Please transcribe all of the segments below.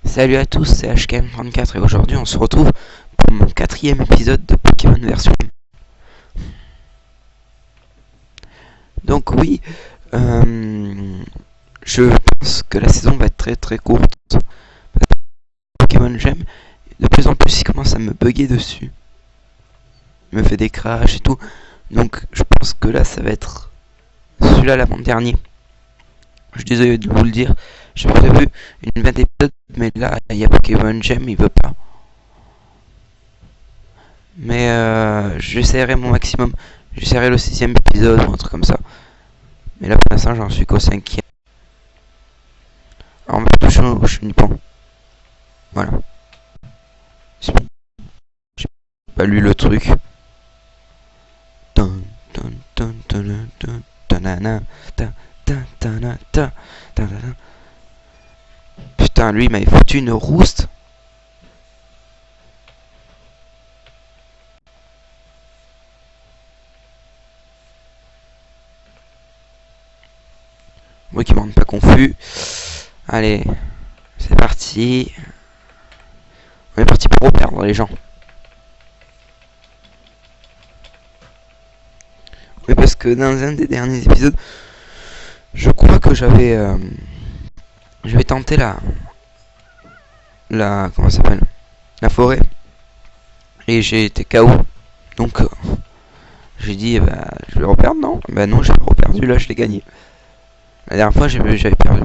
Salut à tous, c'est HKM34 et aujourd'hui on se retrouve pour mon 4e épisode de Pokémon version. Donc oui, je pense que la saison va être très courte. Pokémon j'aime, de plus en plus il commence à me bugger dessus. Il me fait des crashs et tout. Donc je pense que là ça va être celui-là l'avant-dernier. Je suis désolé de vous le dire, j'ai prévu une 20 épisodes, mais là il y a Pokémon j'aime, il veut pas. Mais j'essaierai mon maximum. J'essaierai le 6ème épisode ou un truc comme ça. Mais là pour l'instant j'en suis qu'au 5ème. Alors on va toucher au chenipan. Voilà. J'ai pas lu le truc. Putain, lui il m'avait foutu une rouste. Moi qui m'en rende pas confus. Allez, c'est parti. On est parti pour perdre les gens. Oui, parce que dans un des derniers épisodes, je crois que j'avais tenté comment ça s'appelle, la forêt, et j'ai été KO. Donc j'ai dit bah je vais reperdre, non? Bah non, j'ai reperdu, là je l'ai gagné. La dernière fois j'avais perdu.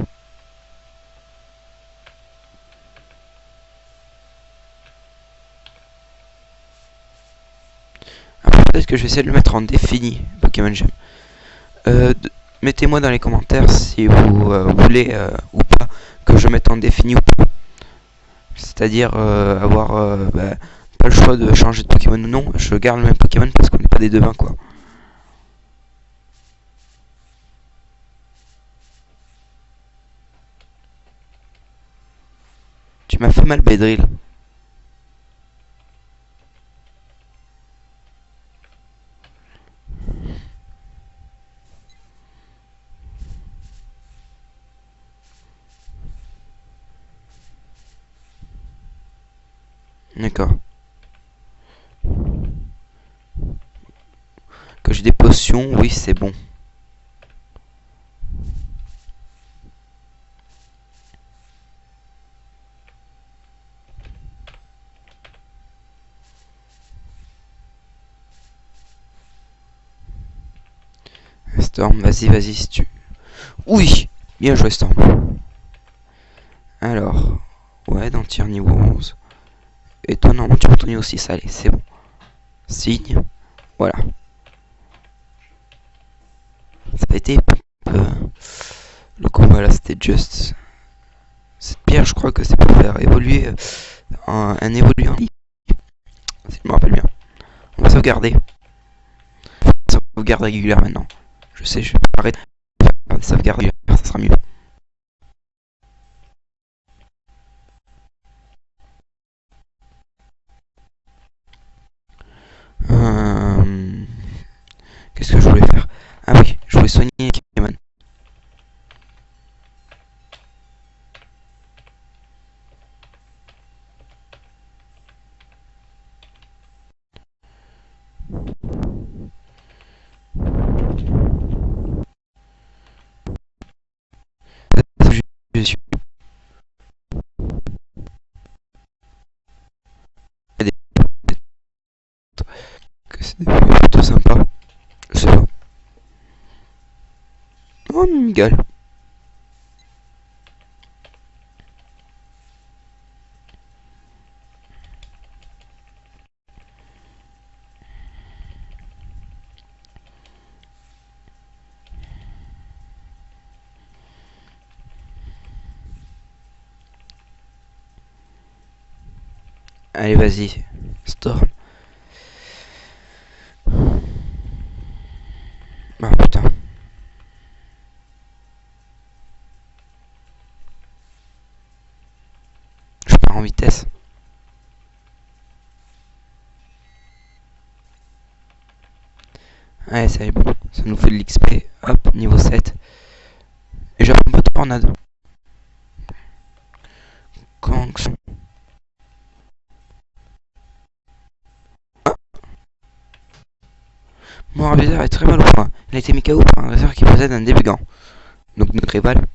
Après peut-être que je vais essayer de le mettre en défini, Pokémon Gem. Mettez-moi dans les commentaires si vous voulez ou pas que je mette en défini ou pas. C'est-à-dire avoir pas le choix de changer de Pokémon ou non. Je garde le même Pokémon parce qu'on n'est pas des devins quoi. Tu m'as fait mal, Bedrill. D'accord. Que j'ai des potions, oui c'est bon. Storm, vas-y si tu... Oui. Bien joué Storm. Alors, ouais, dans le tir niveau 11. Et toi, normalement, tu peux ton niveau 6. Allez, c'est bon. Signe. Voilà. Ça a été un peu... Le combat là, c'était juste... Cette pierre, je crois que c'est pour faire évoluer un évoluant. Si je me rappelle bien. On va sauvegarder. Sauvegarde régulière maintenant. Je sais, je vais pas arrêter de faire des sauvegardes régulières, ça sera mieux. Qu'est-ce que je voulais faire? Ah oui, je voulais soigner Pokémon. Je suis que c'est plutôt sympa. Je sais pas. Oh, Miguel. Allez, vas-y. Storm. Ah putain. Je pars en vitesse. Allez, ça est bon. Ça nous fait de l'XP. Hop, niveau 7. Et j'apprends pas de tornade. Quand sanction. Mon Herbizarre est très mal au point. Il a été mis KO par un dresseur qui possède un débugant. Donc notre rival.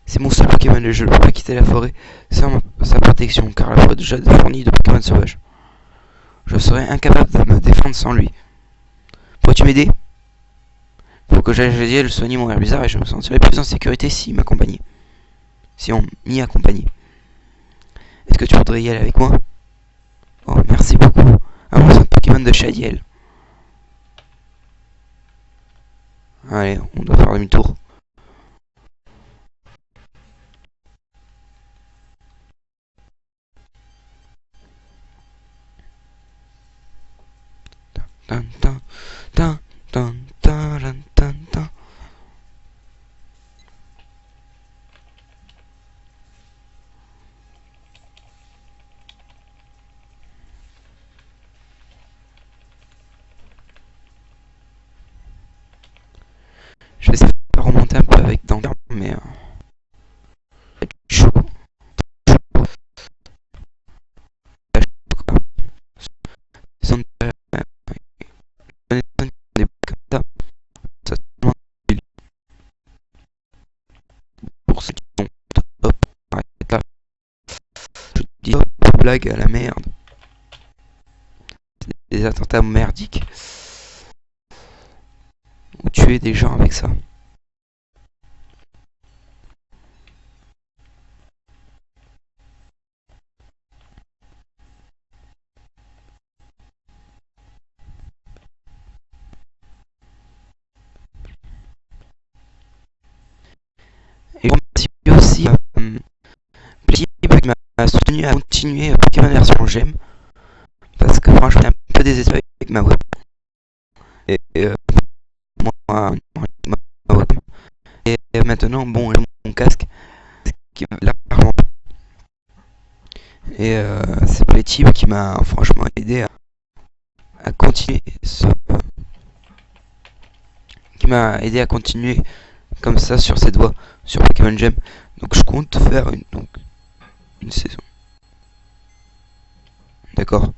C'est mon seul Pokémon et je ne peux pas quitter la forêt sans sa protection, car la forêt déjà fournie de Pokémon sauvages. Je serais incapable de me défendre sans lui. Pourrais-tu m'aider? Faut que j'aille soigner mon Herbizarre et je me sentirais plus en sécurité s'il m'accompagnait. Si on m'y accompagnait. Est-ce que tu voudrais y aller avec moi? Oh, merci beaucoup. Ah bon, c'est un Pokémon de Shadiel. Allez, on doit faire demi-tour. Tan, tan, tan, tan, tan, tan, tan. Je vais essayer de remonter un peu avec Dangar, mais chaud. Sont des comme ça. Ça pour ceux qui sont hop, arrête là. Je dis hop, blague à la merde. Des attentats merdiques. Ou tuer des gens avec ça. Et je remercie aussi Play qui m'a soutenu à continuer Pokémon version GEM. Parce que franchement, j'ai un peu désespéré avec ma web. Et moi, ma web. Et maintenant, bon, j'ai mon casque qui va largement. Et c'est Playtip qui m'a franchement aidé à continuer qui m'a aidé à continuer comme ça sur cette voie sur Pokémon Gem. Donc je compte faire une saison. D'accord.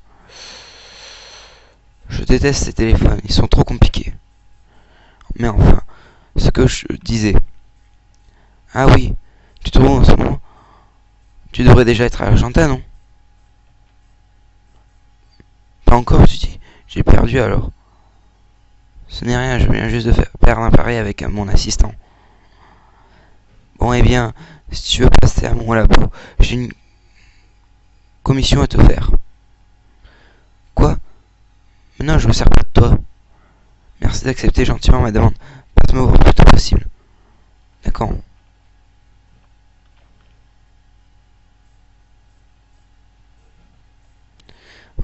Je déteste ces téléphones, ils sont trop compliqués. Mais enfin, ce que je disais. Ah oui, tu te trouves en ce moment? Tu devrais déjà être à Argentin, non? Pas encore, tu dis. J'ai perdu alors. Ce n'est rien, je viens juste de perdre un pari avec mon assistant. Bon, eh bien, si tu veux passer à mon labo, j'ai une commission à te faire. Quoi? Mais non, je me sers pas de toi. Merci d'accepter gentiment ma demande. Passe-moi au plus tôt possible. D'accord.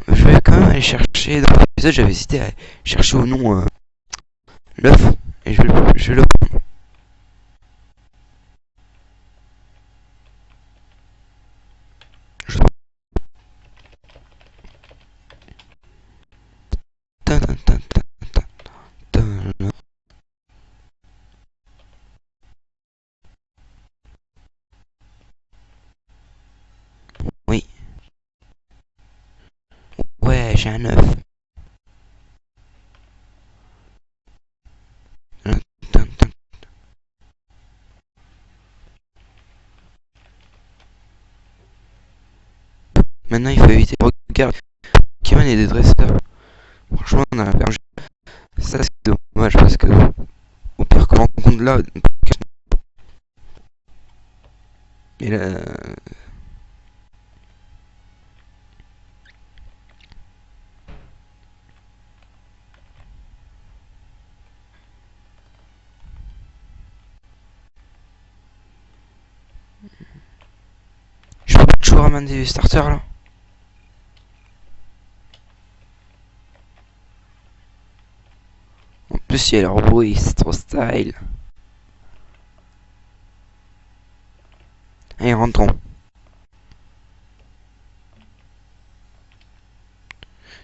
Je vais quand même aller chercher. Dans l'épisode, j'avais hésité à chercher au nom l'œuf. Et je vais le prendre. Je... Ta, ta, ta, ta, ta, ta. Oui. Ouais, j'ai un œuf. Maintenant, il faut éviter de regarder Pokémon et des dresseurs. Franchement, on a perdu. Ça, c'est dommage parce que au pire qu'on rencontre là. Et là. Je peux pas toujours ramener des starters là. En plus, il y a leur bruit, c'est trop style. Allez, rentrons.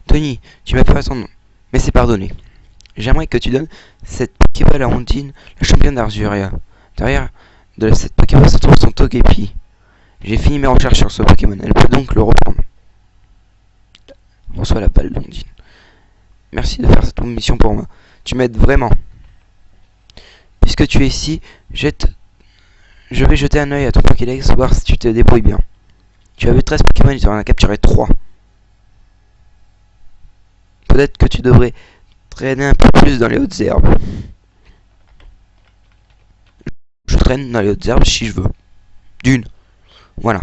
Tony, tu m'as pas ton nom, mais c'est pardonné. J'aimerais que tu donnes cette Pokéball à Ondine, la championne d'Arzuria. Derrière de cette Pokéball se trouve son Togepi. J'ai fini mes recherches sur ce Pokémon. Elle peut donc le reprendre. Reçois la balle d'Ondine. Merci de faire cette mission pour moi. Tu m'aides vraiment. Puisque tu es ici, je vais jeter un œil à ton Pokédex, voir si tu te débrouilles bien. Tu as vu 13 Pokémon et tu en as capturé 3. Peut-être que tu devrais traîner un peu plus dans les hautes herbes. Je traîne dans les hautes herbes si je veux. D'une. Voilà.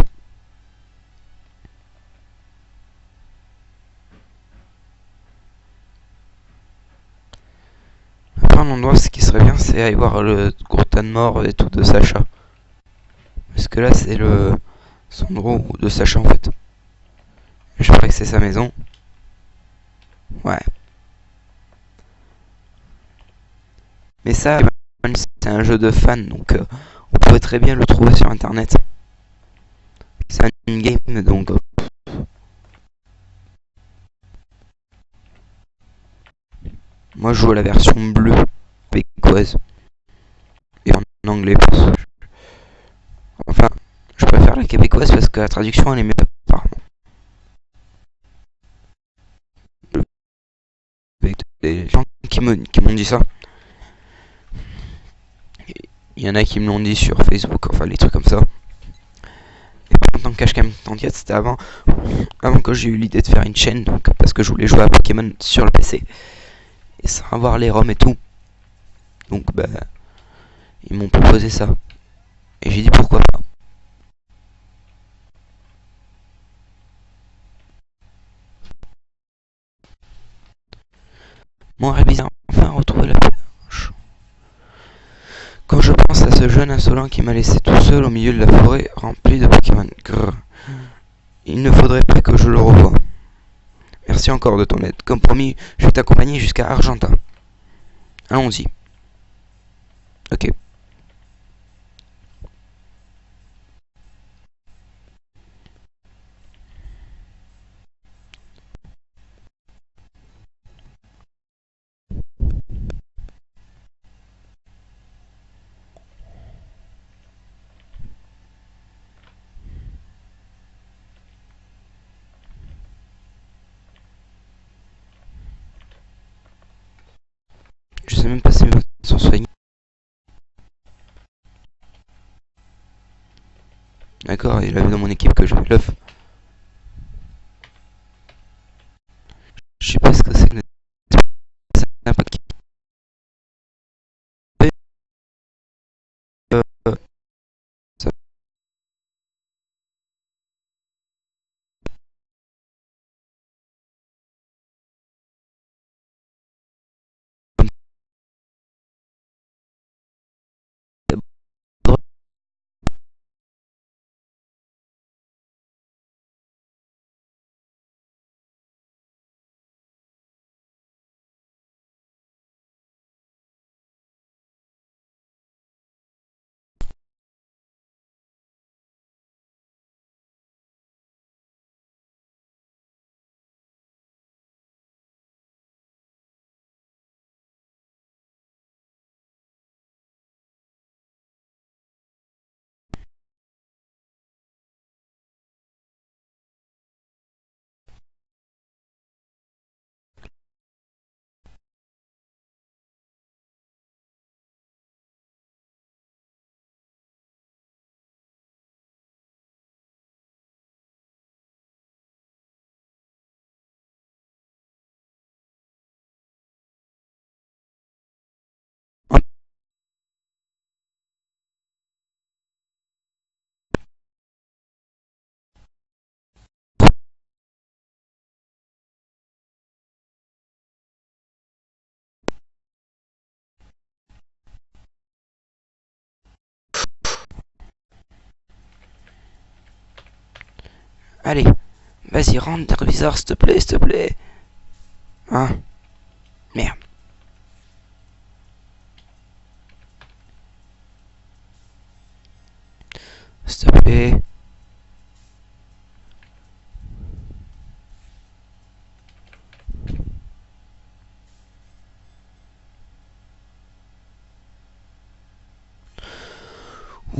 Après un endroit, ce qui serait bien, c'est aller voir le gros tas de morts et tout de Sacha. Parce que là, c'est son endroit de Sacha en fait. Je crois que c'est sa maison. Ouais. Mais ça, c'est un jeu de fans, donc on pourrait très bien le trouver sur internet. C'est un in-game, donc moi je joue à la version bleue québécoise et en anglais. Enfin, je préfère la québécoise parce que la traduction elle est mieux apparemment. Avec des gens qui m'ont dit ça. Il y en a qui me l'ont dit sur Facebook, enfin les trucs comme ça. Et par contre, en cache cam t'inquiète, c'était avant que j'ai eu l'idée de faire une chaîne, donc parce que je voulais jouer à Pokémon sur le PC et sans avoir les ROM et tout. Donc bah ils m'ont proposé ça et j'ai dit pourquoi pas. Mon rêve bizarre, enfin retrouver la perche. Quand je pense à ce jeune insolent qui m'a laissé tout seul au milieu de la forêt remplie de Pokémon, grrr, il ne faudrait pas que je le revoie. Merci encore de ton aide. Comme promis, je vais t'accompagner jusqu'à Argenta. Allons-y. Ok. Je sais même pas si mes votes sont soignés. D'accord, il a vu dans mon équipe que j'avais l'œuf. Je sais pas ce que c'est que un paquet. Ça Allez, vas-y, rentre dans le viseur, s'il te plaît, s'il te plaît. Hein? Merde. S'il te plaît.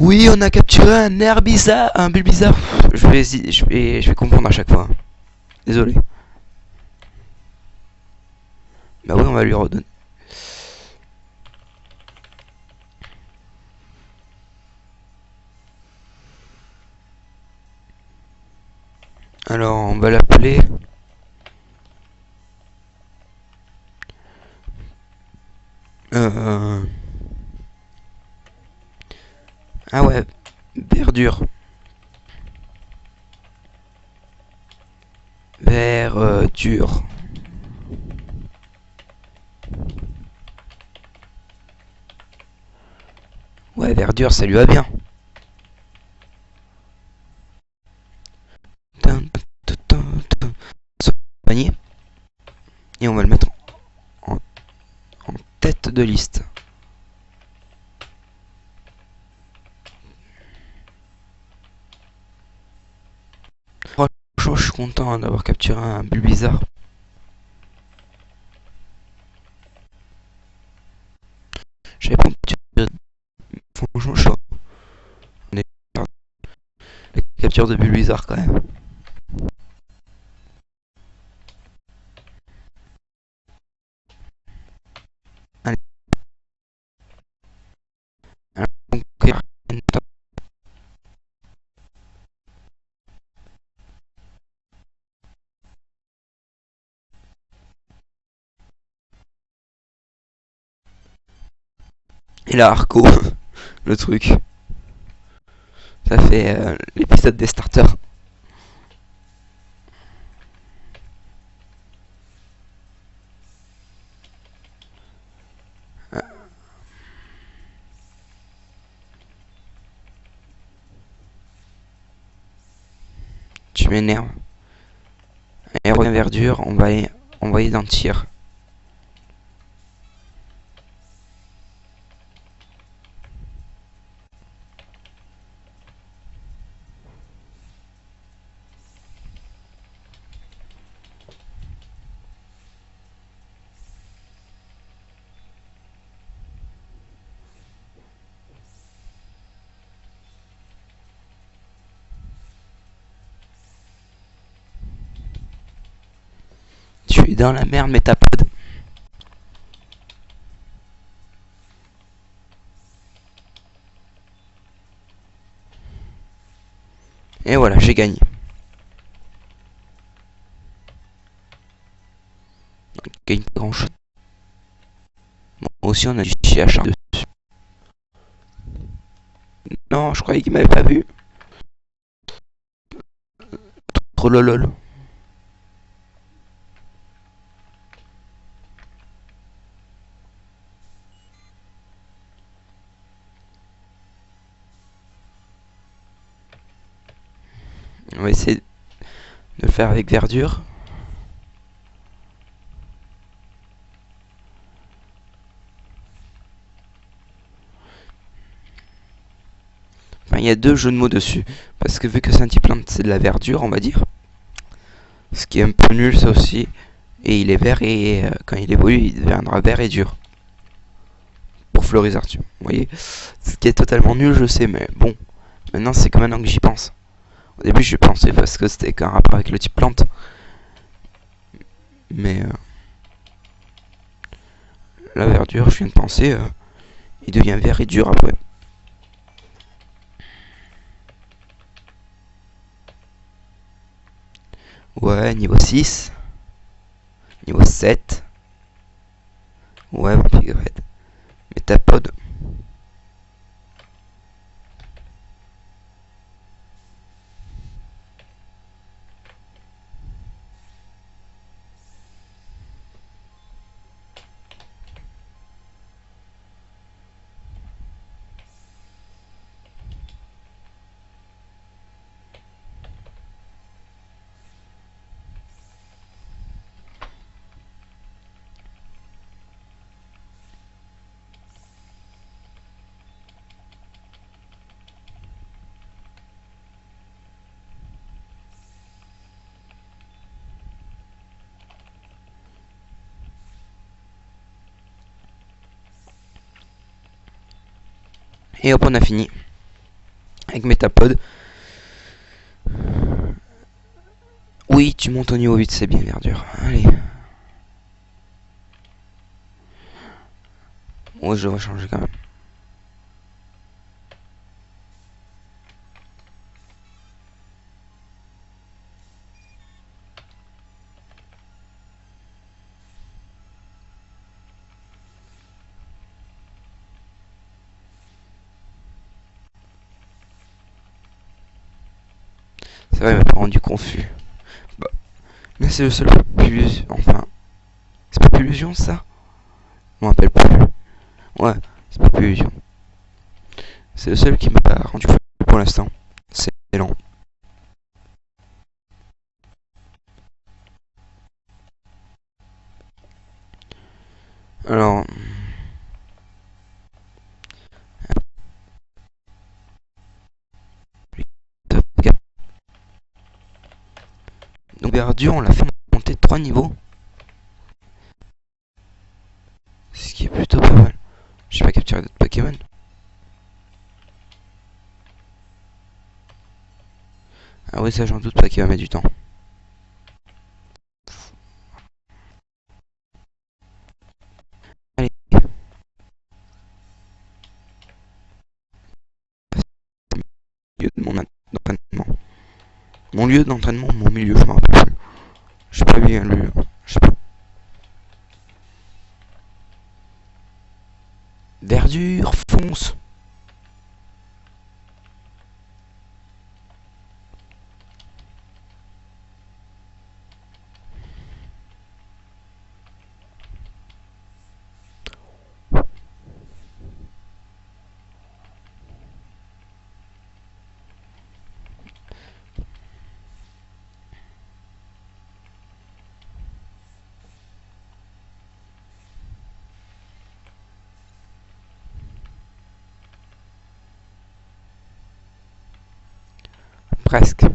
Oui, on a capturé un air bizarre, un bulle bizarre. Je vais confondre à chaque fois. Désolé. Bah oui, on va lui redonner. Alors, on va l'appeler. Euh... Ah ouais, verdure. Verdure. Ouais, verdure, ça lui va bien. Panier. Et on va le mettre en, en tête de liste. Franchement, je suis content d'avoir capturé un bulle bizarre. J'avais pas capturé. Franchement, je suis on est la capture de bulle bizarre quand même. Allez, conquérir. Et là, Arco, le truc. Ça fait l'épisode des starters. Tu m'énerves. Et revient verdure, on va aller envoyer dans le tir. Tu es dans la merde, métapode. Et voilà, j'ai gagné. On gagne pas grand chose. Bon, aussi, on a du CH dessus. Non, je croyais qu'il m'avait pas vu. Trop lolol. On va essayer de le faire avec verdure. Enfin, il y a deux jeux de mots dessus. Parce que vu que Saint-Plante c'est de la verdure, on va dire. Ce qui est un peu nul, ça aussi. Et il est vert et quand il évolue, il deviendra vert et dur. Pour Florizard, vous voyez. Ce qui est totalement nul, je sais, mais bon. Maintenant, c'est que maintenant que j'y pense. Au début, j'y pensais parce que c'était qu'un rapport avec le type plante. Mais la verdure, je viens de penser, il devient vert et dur après. Ouais, niveau 6. Niveau 7. Ouais, Vampirette. Métapode. Et hop, on a fini. avec Metapod. Oui, tu montes au niveau 8, c'est bien, verdure. Allez. Ouais, je vais changer quand même. C'est vrai, il m'a pas rendu confus. Bah, mais c'est le seul populus. Enfin, c'est populusion ça? Je m'en rappelle plus. Ouais, c'est populusion. C'est le seul qui m'a pas rendu fou pour l'instant. C'est lent. Alors, donc verdure, on l'a fait monter de 3 niveaux. Ce qui est plutôt pas mal. J'ai pas capturé d'autres Pokémon. Ah oui, ça j'en doute pas qu'il va mettre du temps. Allez, lieu de mon entraînement. Mon lieu d'entraînement, mon milieu, je m'en rappelle plus. Je sais pas bien le. Je sais pas. Verdure, fonce. Presque.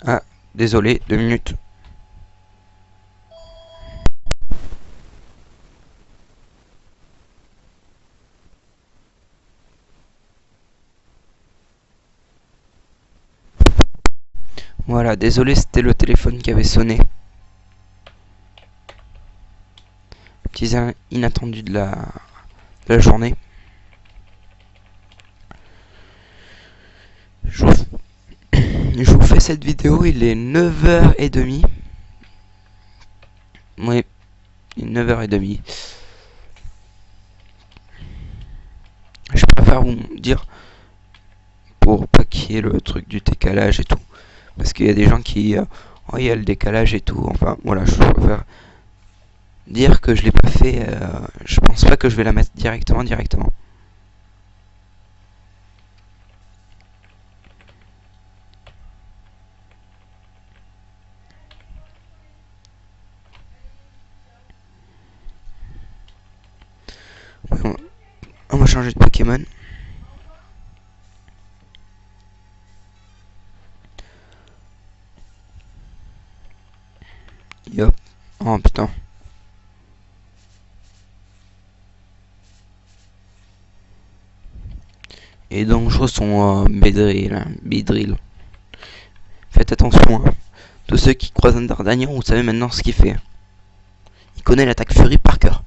Ah, désolé, 2 minutes. Voilà, désolé, c'était le téléphone qui avait sonné. Petits inattendus de la journée. Je vous, je vous fais cette vidéo, il est 9h30. Oui, il est 9h30. Je préfère vous dire pour pas qu'il y ait le truc du décalage et tout. Parce qu'il y a des gens qui... oh, il y a le décalage et tout. Enfin, voilà, je préfère dire que je l'ai pas fait. Je pense pas que je vais la mettre directement. Ouais, on va changer de Pokémon. Yop. Oh putain. Et dangereux sont Beedrill. Faites attention. Hein. Tous ceux qui croisent un Dardanian, vous savez maintenant ce qu'il fait. Il connaît l'attaque Fury par cœur.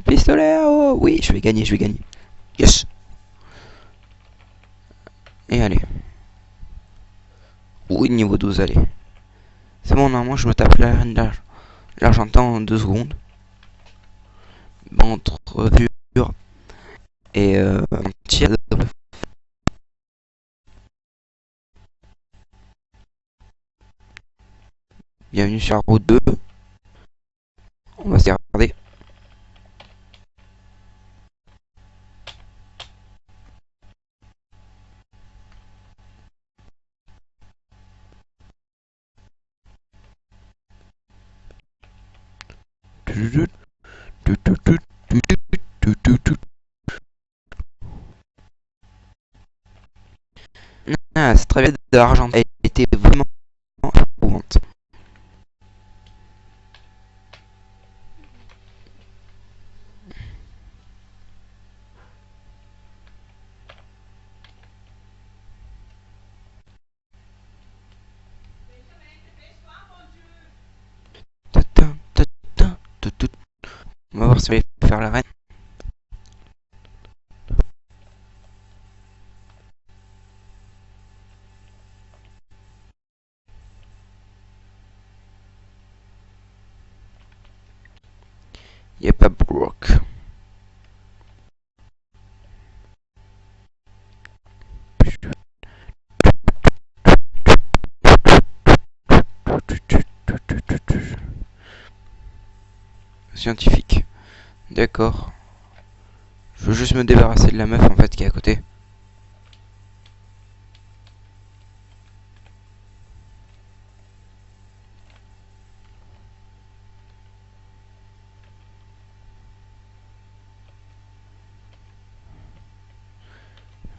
Pistolet à eau. Oui, je vais gagner. Yes. Et allez. Oui, niveau 12, allez. C'est bon, normalement, je me tape l'Argentan en 2 secondes. Entre dur et tir. Bienvenue sur la route 2. On va se regarder. cette trahie de l'argent a été vraiment éprouvante. On va voir si on va faire la reine. Y'a pas Brock. Scientifique. D'accord. Je veux juste me débarrasser de la meuf en fait qui est à côté.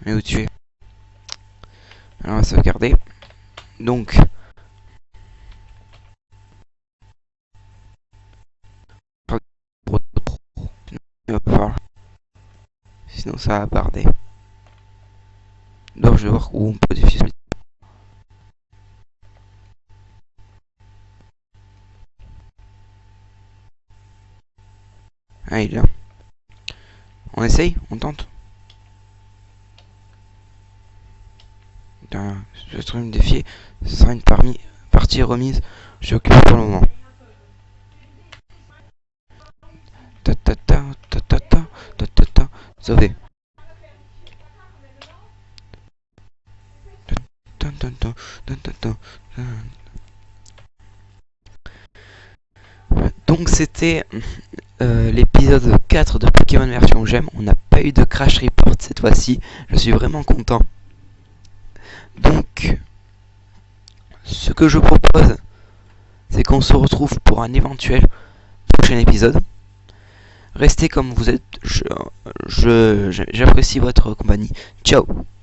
Mais où tu es? Alors on va sauvegarder. Donc. Sinon ça va barder. Donc je vais voir où on peut défier. Ah il est là. On essaye? On tente? Je trouve me défier. Ce sera une partie remise. Je suis occupé pour le moment. Ta ta ta ta ta ta ta ta ta. Sauvé. Donc c'était l'épisode 4 de Pokémon version Gem. On n'a pas eu de crash report cette fois-ci. Je suis vraiment content. Donc, ce que je propose, c'est qu'on se retrouve pour un éventuel prochain épisode. Restez comme vous êtes. J'apprécie votre compagnie. Ciao.